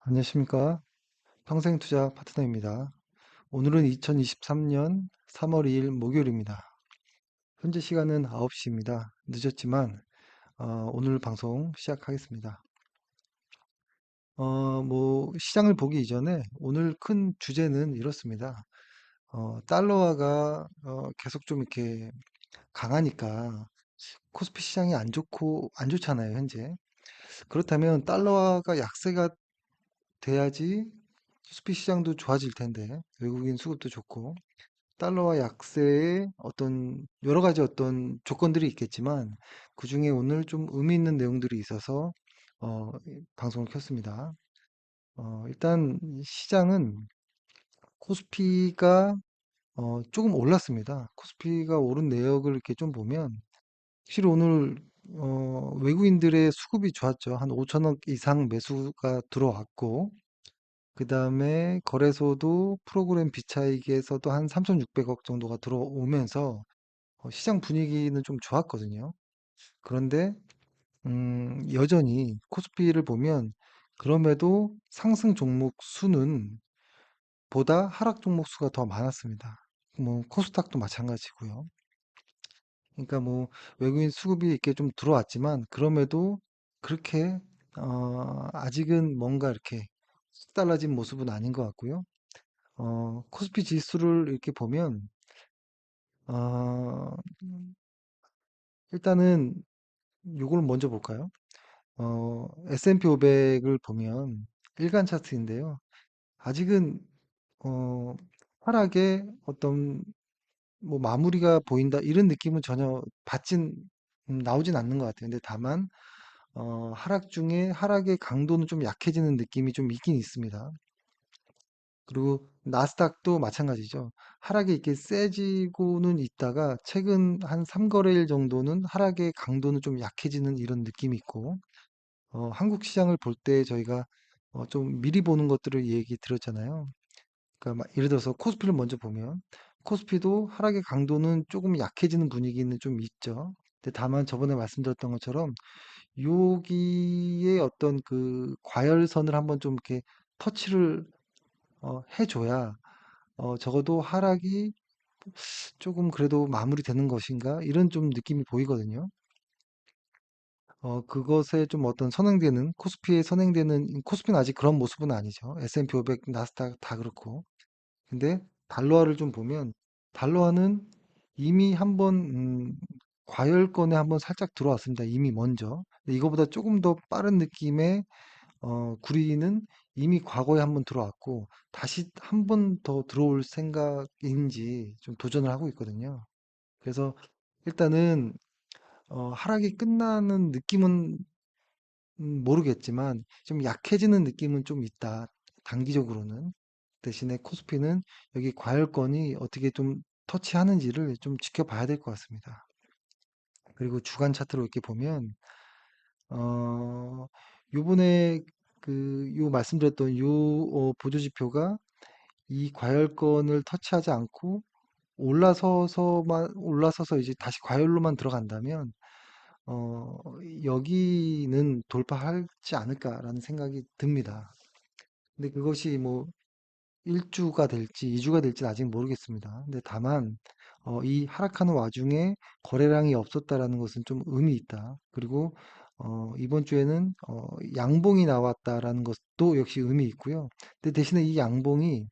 안녕하십니까? 평생투자 파트너입니다. 오늘은 2023년 3월 2일 목요일입니다. 현재 시간은 9시입니다. 늦었지만 오늘 방송 시작하겠습니다. 시장을 보기 이전에 오늘 큰 주제는 이렇습니다. 달러화가 계속 좀 이렇게 강하니까 코스피 시장이 안 좋잖아요, 현재. 그렇다면 달러화가 약세가 돼야지 코스피 시장도 좋아질 텐데 외국인 수급도 좋고 달러와 약세의 어떤 여러 가지 어떤 조건들이 있겠지만 그중에 오늘 좀 의미 있는 내용들이 있어서 방송을 켰습니다. 일단 시장은 코스피가 조금 올랐습니다. 코스피가 오른 내역을 이렇게 좀 보면 확실히 오늘 외국인들의 수급이 좋았죠. 한 5천억 이상 매수가 들어왔고 그 다음에 거래소도 프로그램 비차익에서도 한 3,600억 정도가 들어오면서 시장 분위기는 좀 좋았거든요. 그런데 여전히 코스피를 보면 그럼에도 상승 종목 수는 보다 하락 종목 수가 더 많았습니다. 뭐 코스닥도 마찬가지고요. 그러니까 뭐 외국인 수급이 이렇게 좀 들어왔지만 그럼에도 그렇게 아직은 뭔가 이렇게 쑥 달라진 모습은 아닌 것 같고요. 코스피 지수를 이렇게 보면, 어, 일단은 요걸 먼저 볼까요? S&P 500을 보면 일간 차트인데요. 아직은, 어, 하락의 어떤 뭐 마무리가 보인다 이런 느낌은 전혀 나오진 않는 것 같아요. 근데 다만, 하락 중에 하락의 강도는 좀 약해지는 느낌이 좀 있긴 있습니다. 그리고 나스닥도 마찬가지죠. 하락이 이렇게 세지고는 있다가 최근 한 3거래일 정도는 하락의 강도는 좀 약해지는 이런 느낌이 있고, 한국 시장을 볼 때 저희가 좀 미리 보는 것들을 얘기 드렸잖아요. 그러니까 예를 들어서 코스피를 먼저 보면 코스피도 하락의 강도는 조금 약해지는 분위기는 좀 있죠. 근데 다만 저번에 말씀드렸던 것처럼 여기에 어떤 그 과열선을 한번 좀 이렇게 터치를 해줘야 적어도 하락이 조금 그래도 마무리되는 것인가? 이런 좀 느낌이 보이거든요. 그것에 좀 어떤 선행되는, 코스피에 선행되는, 코스피는 아직 그런 모습은 아니죠. S&P 500, 나스닥 다 그렇고. 근데 달러화를 좀 보면, 달러화는 이미 한번, 과열권에 한번 살짝 들어왔습니다. 이미 먼저. 근데 이거보다 조금 더 빠른 느낌의 구리는 이미 과거에 한번 들어왔고 다시 한 번 더 들어올 생각인지 좀 도전을 하고 있거든요. 그래서 일단은 하락이 끝나는 느낌은 모르겠지만 좀 약해지는 느낌은 좀 있다. 단기적으로는. 대신에 코스피는 여기 과열권이 어떻게 좀 터치하는지를 좀 지켜봐야 될 것 같습니다. 그리고 주간 차트로 이렇게 보면 어, 요번에 요 말씀드렸던 보조지표가 이 과열권을 터치하지 않고 올라서서 이제 다시 과열로만 들어간다면, 어, 여기는 돌파하지 않을까라는 생각이 듭니다. 근데 그것이 뭐 1주가 될지 2주가 될지는 아직 모르겠습니다. 근데 다만, 이 하락하는 와중에 거래량이 없었다라는 것은 좀 의미 있다. 그리고, 이번 주에는, 양봉이 나왔다라는 것도 역시 의미 있고요. 근데 대신에 이 양봉이,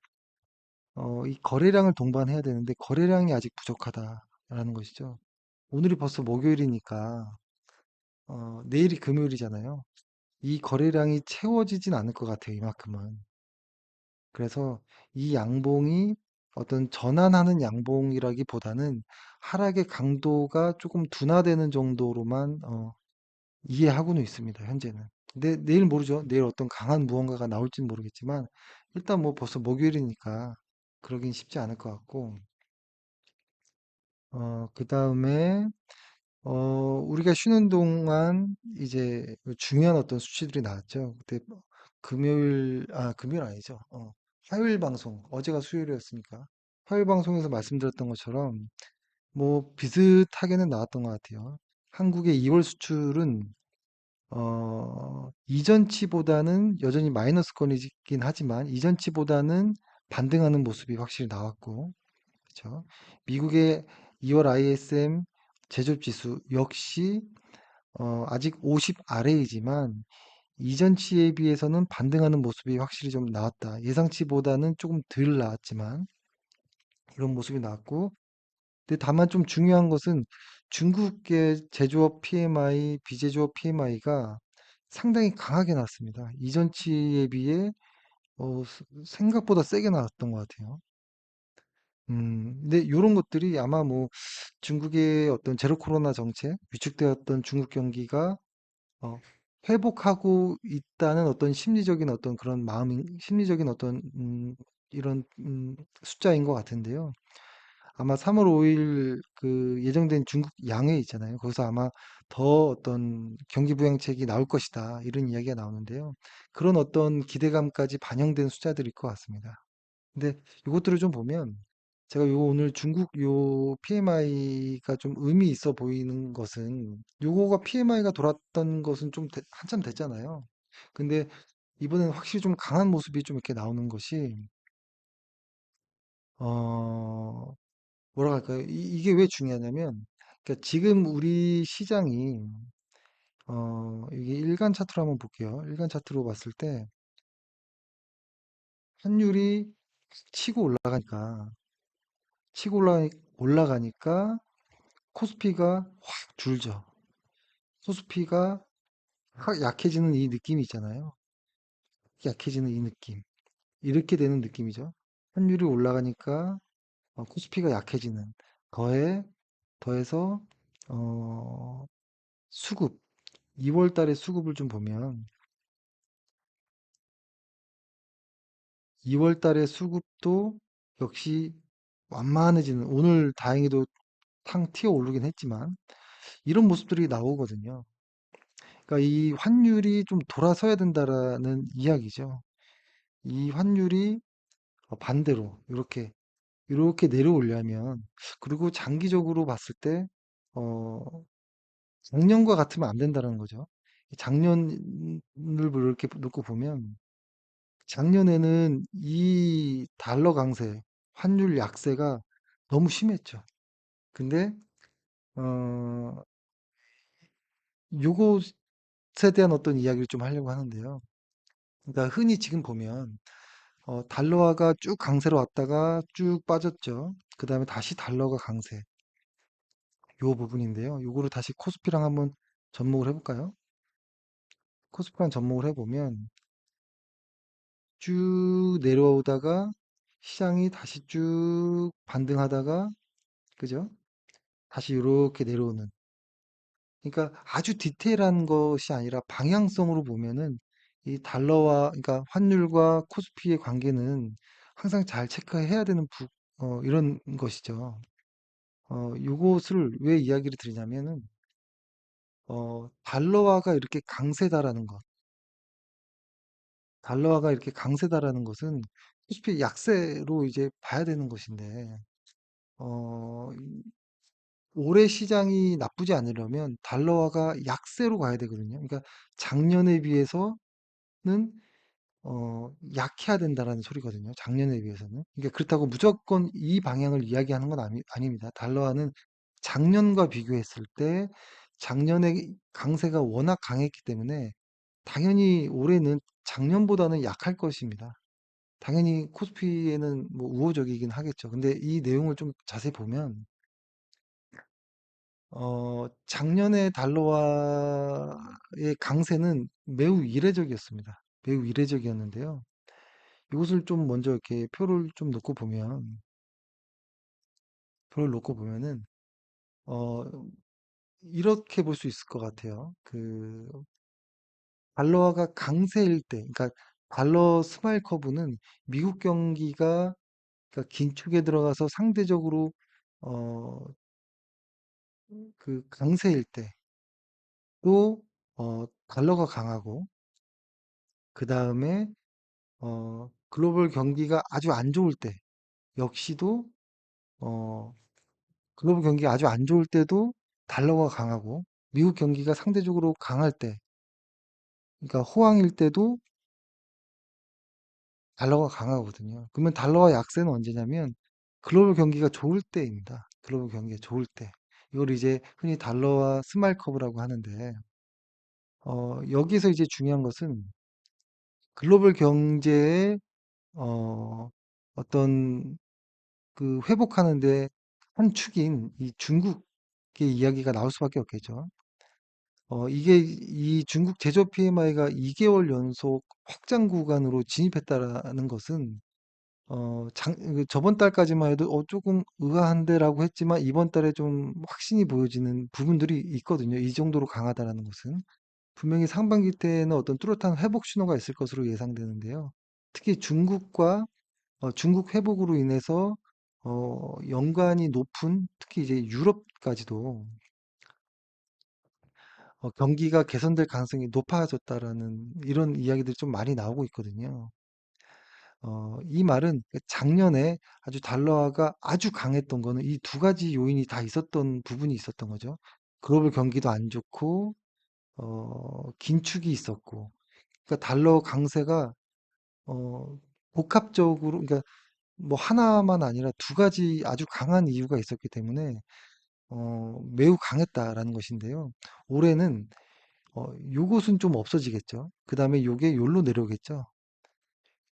이 거래량을 동반해야 되는데 거래량이 아직 부족하다라는 것이죠. 오늘이 벌써 목요일이니까, 내일이 금요일이잖아요. 이 거래량이 채워지진 않을 것 같아요, 이만큼은. 그래서 이 양봉이 어떤 전환하는 양봉이라기보다는 하락의 강도가 조금 둔화되는 정도로만 이해하고는 있습니다, 현재는. 근데 내일 모르죠. 내일 어떤 강한 무언가가 나올지는 모르겠지만 일단 뭐 벌써 목요일이니까 그러긴 쉽지 않을 것 같고 그 다음에 우리가 쉬는 동안 이제 중요한 어떤 수치들이 나왔죠. 그때 금요일 아니죠. 화요일 방송, 어제가 수요일이었으니까. 화요일 방송에서 말씀드렸던 것처럼 뭐 비슷하게는 나왔던 것 같아요. 한국의 2월 수출은 이전치보다는 여전히 마이너스권이긴 하지만 이전치보다는 반등하는 모습이 확실히 나왔고, 그렇죠? 미국의 2월 ISM 제조업 지수 역시 아직 50 아래이지만 이전치에 비해서는 반등하는 모습이 확실히 좀 나왔다. 예상치보다는 조금 덜 나왔지만 이런 모습이 나왔고, 근데 다만 좀 중요한 것은 중국의 제조업 PMI, 비제조업 PMI가 상당히 강하게 나왔습니다. 이전치에 비해 생각보다 세게 나왔던 것 같아요. 근데 이런 것들이 아마 뭐 중국의 어떤 제로 코로나 정책, 위축되었던 중국 경기가 어, 회복하고 있다는 어떤 심리적인 어떤 그런 심리적인 어떤 이런 숫자인 것 같은데요. 아마 3월 5일 그 예정된 중국 양회 있잖아요. 거기서 아마 더 어떤 경기 부양책이 나올 것이다. 이런 이야기가 나오는데요. 그런 어떤 기대감까지 반영된 숫자들일 것 같습니다. 근데 이것들을 좀 보면 제가 요 오늘 중국 요 PMI가 좀 의미 있어 보이는 것은 요거가 PMI가 돌았던 것은 좀 한참 됐잖아요. 근데 이번엔 확실히 좀 강한 모습이 좀 이렇게 나오는 것이 어 뭐라 할까요? 이게 왜 중요하냐면 그러니까 지금 우리 시장이 이게 일간 차트로 한번 볼게요. 일간 차트로 봤을 때 환율이 치고 올라가니까 치고 올라가니까 코스피가 확 줄죠. 코스피가 확 약해지는 이 느낌이 있잖아요. 약해지는 이 느낌. 이렇게 되는 느낌이죠. 환율이 올라가니까 코스피가 약해지는 더해서 어, 수급 2월 달의 수급을 좀 보면 2월 달의 수급도 역시 완만해지는 오늘 다행히도 탕 튀어 오르긴 했지만 이런 모습들이 나오거든요. 그러니까 이 환율이 좀 돌아서야 된다라는 이야기죠. 이 환율이 반대로 이렇게 내려오려면 그리고 장기적으로 봤을 때 어, 작년과 같으면 안 된다는 거죠. 작년을 이렇게 놓고 보면 작년에는 이 달러 강세, 환율 약세가 너무 심했죠. 근데 어, 요것에 대한 어떤 이야기를 좀 하려고 하는데요. 그러니까 흔히 지금 보면 달러화가 쭉 강세로 왔다가 쭉 빠졌죠. 그 다음에 다시 달러가 강세. 요 부분인데요. 요거를 다시 코스피랑 한번 접목을 해볼까요? 코스피랑 접목을 해보면 쭉 내려오다가 시장이 다시 쭉 반등하다가 그죠? 다시 이렇게 내려오는. 그러니까 아주 디테일한 것이 아니라 방향성으로 보면은 이 달러와 그러니까 환율과 코스피의 관계는 항상 잘 체크해야 되는 이런 것이죠. 요것을 왜 이야기를 드리냐면은 달러화가 이렇게 강세다라는 것. 달러화가 이렇게 강세다라는 것은 코스피 약세로 이제 봐야 되는 것인데, 어, 올해 시장이 나쁘지 않으려면 달러화가 약세로 가야 되거든요. 그러니까 작년에 비해서는 약해야 된다라는 소리거든요. 작년에 비해서는. 그러니까 그렇다고 무조건 이 방향을 이야기하는 건 아닙니다. 달러화는 작년과 비교했을 때 작년에 강세가 워낙 강했기 때문에 당연히 올해는 작년보다는 약할 것입니다. 당연히 코스피에는 뭐 우호적이긴 하겠죠. 근데 이 내용을 좀 자세히 보면 작년에 달러화의 강세는 매우 이례적이었습니다. 매우 이례적이었는데요. 이것을 좀 먼저 이렇게 표를 놓고 보면은, 어, 이렇게 볼 수 있을 것 같아요. 달러화가 강세일 때, 그러니까 달러 스마일 커브는 미국 경기가 그러니까 긴축에 들어가서 상대적으로 어, 강세일 때 또 달러가 강하고 그 다음에 글로벌 경기가 아주 안 좋을 때 역시도 어, 글로벌 경기가 아주 안 좋을 때도 달러가 강하고 미국 경기가 상대적으로 강할 때 그러니까 호황일 때도 달러가 강하거든요. 그러면 달러와 약세는 언제냐면 글로벌 경기가 좋을 때입니다. 글로벌 경기가 좋을 때. 이걸 이제 흔히 달러와 스마일 커브라고 하는데, 여기서 이제 중요한 것은 글로벌 경제의 어, 어떤 그 회복하는데 한 축인 이 중국의 이야기가 나올 수밖에 없겠죠. 이게 이 중국 제조 PMI가 2개월 연속 확장 구간으로 진입했다라는 것은 저번 달까지만 해도 조금 의아한데라고 했지만 이번 달에 좀 확신이 보여지는 부분들이 있거든요. 이 정도로 강하다라는 것은. 분명히 상반기 때에는 어떤 뚜렷한 회복 신호가 있을 것으로 예상되는데요. 특히 중국 회복으로 인해서 연관이 높은 특히 이제 유럽까지도 경기가 개선될 가능성이 높아졌다라는 이런 이야기들이 좀 많이 나오고 있거든요. 이 말은 작년에 아주 달러화가 아주 강했던 거는 이 두 가지 요인이 다 있었던 부분이 있었던 거죠. 글로벌 경기도 안 좋고, 긴축이 있었고, 그러니까 달러 강세가 어, 복합적으로, 그러니까 뭐 하나만 아니라 두 가지 아주 강한 이유가 있었기 때문에 매우 강했다라는 것인데요. 올해는 요것은 좀 없어지겠죠. 그 다음에 요게 요로 내려오겠죠.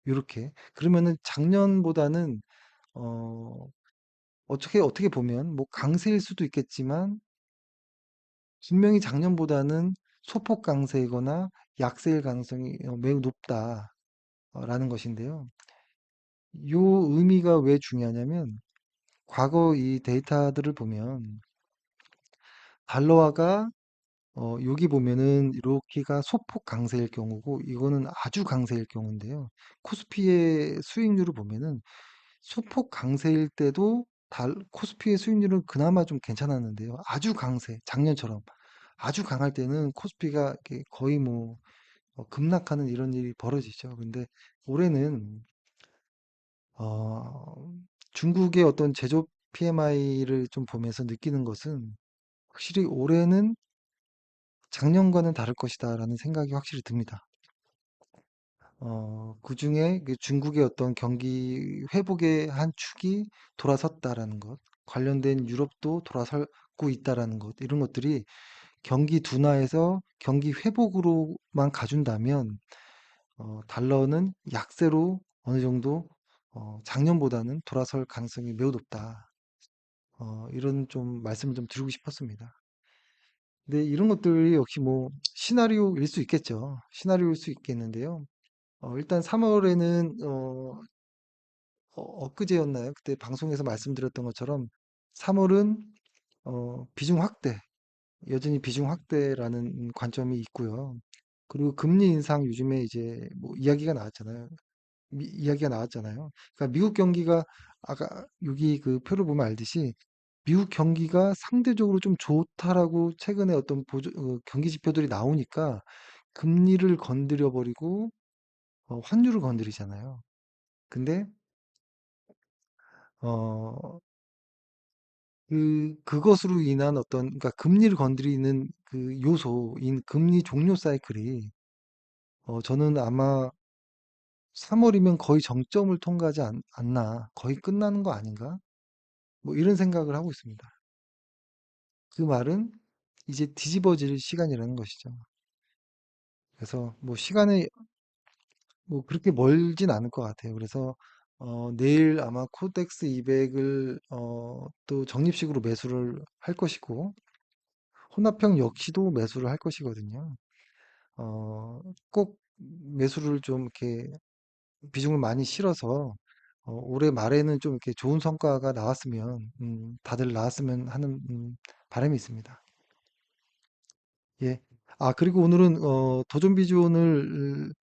요렇게. 그러면은 작년보다는 어, 어떻게 보면 뭐 강세일 수도 있겠지만 분명히 작년보다는 소폭 강세이거나 약세일 가능성이 매우 높다라는 것인데요. 요 의미가 왜 중요하냐면 과거 이 데이터들을 보면 달러화가 여기 보면은 이렇게가 소폭 강세일 경우고 이거는 아주 강세일 경우인데요. 코스피의 수익률을 보면은 소폭 강세일 때도 코스피의 수익률은 그나마 좀 괜찮았는데요. 아주 강세, 작년처럼 아주 강할 때는 코스피가 이렇게 거의 뭐 급락하는 이런 일이 벌어지죠. 근데 올해는 어, 중국의 어떤 제조 PMI를 좀 보면서 느끼는 것은 확실히 올해는 작년과는 다를 것이다라는 생각이 확실히 듭니다. 그중에 그 중국의 어떤 경기 회복의 한 축이 돌아섰다라는 것, 관련된 유럽도 돌아서고 있다라는 것, 이런 것들이 경기 둔화에서 경기 회복으로만 가준다면 달러는 약세로 어느 정도 작년보다는 돌아설 가능성이 매우 높다. 이런 좀 말씀을 좀 드리고 싶었습니다. 근데 이런 것들이 역시 뭐 시나리오일 수 있겠죠. 시나리오일 수 있겠는데요. 일단 3월에는 엊그제였나요? 그때 방송에서 말씀드렸던 것처럼 3월은 비중 확대, 여전히 비중 확대라는 관점이 있고요. 그리고 금리 인상 요즘에 이제 뭐 이야기가 나왔잖아요. 그러니까 미국 경기가 아까 여기 그 표를 보면 알듯이 미국 경기가 상대적으로 좀 좋다라고 최근에 어떤 경기 지표들이 나오니까 금리를 건드려 버리고 환율을 건드리잖아요. 근데 어, 그것으로 인한 어떤 그러니까 금리를 건드리는 그 요소인 금리 종료 사이클이 저는 아마 3월이면 거의 정점을 통과하지 않나, 거의 끝나는 거 아닌가? 뭐 이런 생각을 하고 있습니다. 그 말은 이제 뒤집어질 시간이라는 것이죠. 그래서 뭐 시간이 뭐 그렇게 멀진 않을 것 같아요. 그래서 내일 아마 코덱스 200을 또 적립식으로 매수를 할 것이고 혼합형 역시도 매수를 할 것이거든요. 어, 꼭 매수를 좀 이렇게 비중을 많이 실어서 올해 말에는 좀 이렇게 좋은 성과가 나왔으면 다들 나왔으면 하는 바람이 있습니다. 예. 아, 그리고 오늘은 도전 비전을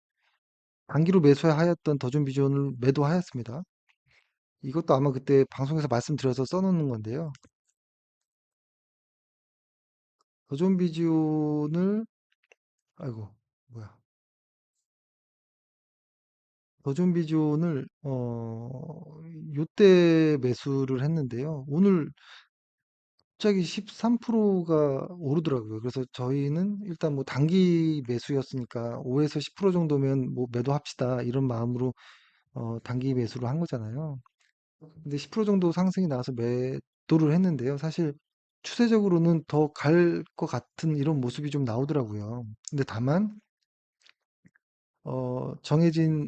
단기로 매수하였던 도전 비전을 매도하였습니다. 이것도 아마 그때 방송에서 말씀드려서 써놓는 건데요. 도전 비전을 아이고 뭐야? 도전 비전을 요때 매수를 했는데요. 오늘 갑자기 13%가 오르더라고요. 그래서 저희는 일단 뭐 단기 매수였으니까 5에서 10% 정도면 뭐 매도합시다. 이런 마음으로 단기 매수를 한 거잖아요. 근데 10% 정도 상승이 나와서 매도를 했는데요. 사실 추세적으로는 더 갈 것 같은 이런 모습이 좀 나오더라고요. 근데 다만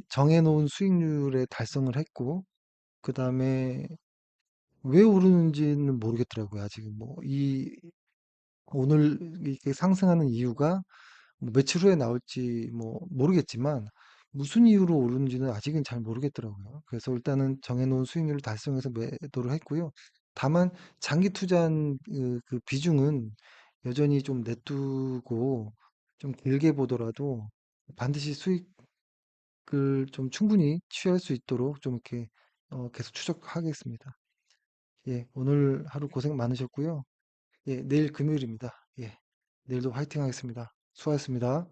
정해놓은 수익률에 달성을 했고, 그 다음에 왜 오르는지는 모르겠더라고요. 아직은 오늘 이렇게 상승하는 이유가 뭐 며칠 후에 나올지 뭐 모르겠지만 무슨 이유로 오르는지는 아직은 잘 모르겠더라고요. 그래서 일단은 정해놓은 수익률을 달성해서 매도를 했고요. 다만 장기 투자한 그 비중은 여전히 좀 내두고 좀 길게 보더라도 반드시 수익을 좀 충분히 취할 수 있도록 좀 이렇게 계속 추적하겠습니다. 예, 오늘 하루 고생 많으셨고요. 예, 내일 금요일입니다. 예, 내일도 화이팅 하겠습니다. 수고하셨습니다.